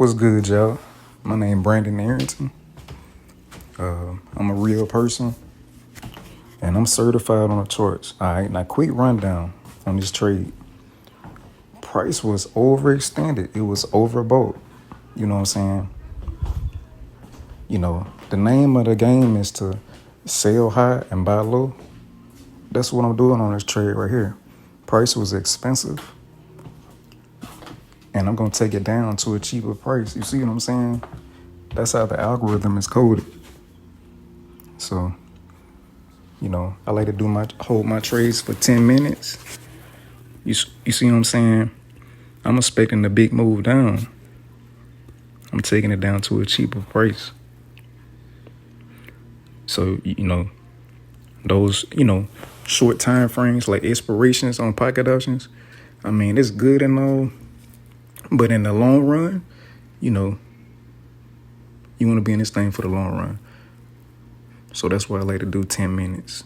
What's good, y'all? My name Brandon Arrington. I'm a real person, and I'm certified on the charts. All right, now quick rundown on this trade. Price was overextended. It was overbought. You know what I'm saying? The name of the game is to sell high and buy low. That's what I'm doing on this trade right here. Price was expensive, and I'm going to take it down to a cheaper price. You see what I'm saying? That's how the algorithm is coded. So, I like to hold my trades for 10 minutes. You see what I'm saying? I'm expecting a big move down. I'm taking it down to a cheaper price. So, those, short time frames like expirations on pocket options, I mean, it's good and all, but in the long run, you want to be in this thing for the long run. So that's why I like to do 10 minutes.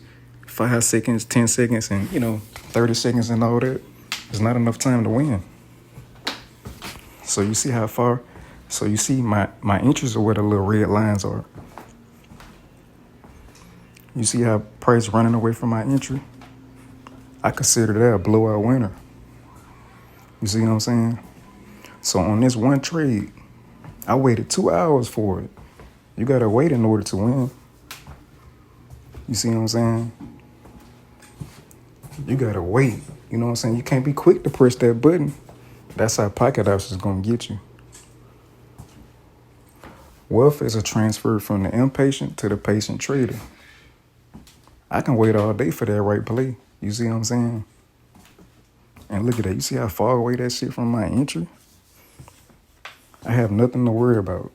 5 seconds, 10 seconds, and, 30 seconds and all that is not enough time to win. So you see how far? So you see my entries are where the little red lines are. You see how price running away from my entry? I consider that a blowout winner. You see what I'm saying? So on this one trade, I waited 2 hours for it. You got to wait in order to win. You see what I'm saying? You got to wait. You know what I'm saying? You can't be quick to press that button. That's how pocket options is going to get you. Wealth is a transfer from the impatient to the patient trader. I can wait all day for that right play. You see what I'm saying? And look at that. You see how far away that shit from my entry? I have nothing to worry about.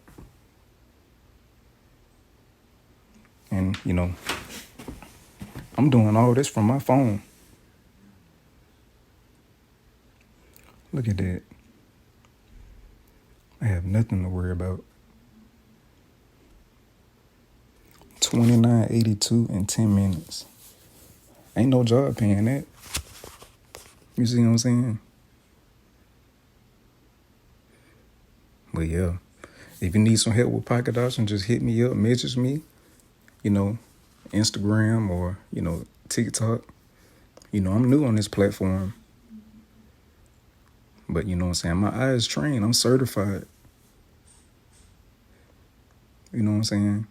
And, I'm doing all this from my phone. Look at that. I have nothing to worry about. 29.82 in 10 minutes. Ain't no job paying that. You see what I'm saying? But yeah, if you need some help with pocket options, just hit me up, message me, Instagram or, TikTok. I'm new on this platform. But you know what I'm saying? My eyes trained. I'm certified. You know what I'm saying?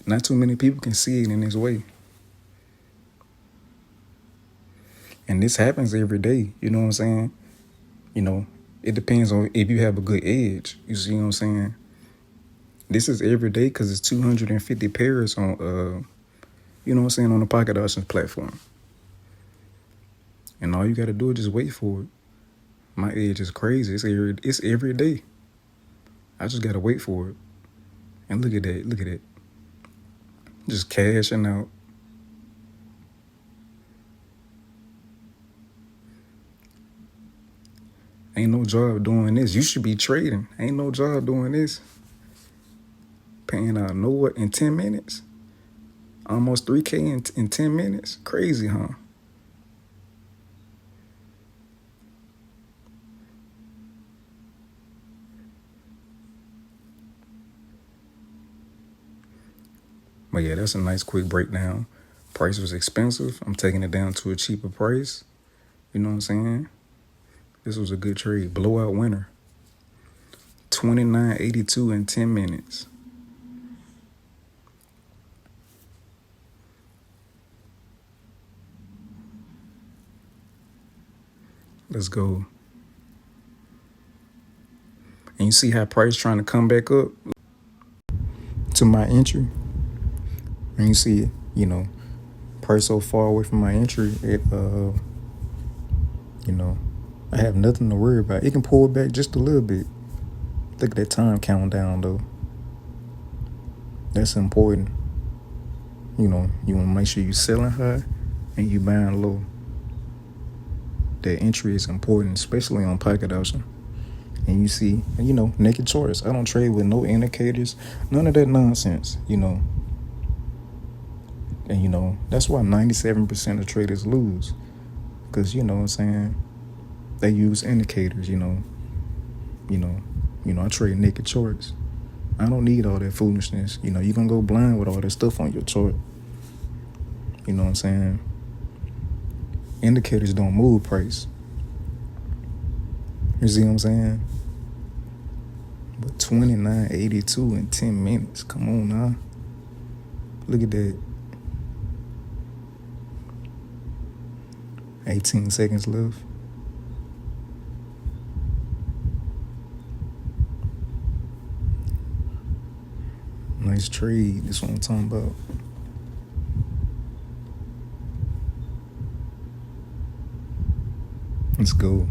Not too many people can see it in this way. And this happens every day. You know what I'm saying? It depends on if you have a good edge. You see what I'm saying? This is every day because it's 250 pairs on, on the pocket options platform. And all you got to do is just wait for it. My edge is crazy. It's every day. I just got to wait for it. And look at that. Look at it. Just cashing out. Ain't no job doing this. You should be trading. Ain't no job doing this. Paying out in 10 minutes? Almost 3K in 10 minutes? Crazy, huh? But yeah, that's a nice quick breakdown. Price was expensive. I'm taking it down to a cheaper price. You know what I'm saying? This was a good trade. Blowout winner. 29.82 in 10 minutes. Let's go. And you see how price trying to come back up to my entry? And you see, price so far away from my entry, I have nothing to worry about. It can pull back just a little bit. Look at that time countdown, though. That's important. You want to make sure you're selling high and you buying low. That entry is important, especially on pocket option. And you see, naked charts. I don't trade with no indicators, none of that nonsense, And, that's why 97% of traders lose. Because, you know what I'm saying, they use indicators, You know, I trade naked charts. I don't need all that foolishness. You gonna go blind with all that stuff on your chart. You know what I'm saying? Indicators don't move price. You see what I'm saying? But 29.82 in 10 minutes. Come on now. Look at that. 18 seconds left. Nice trade. That's what I'm talking about. Let's go.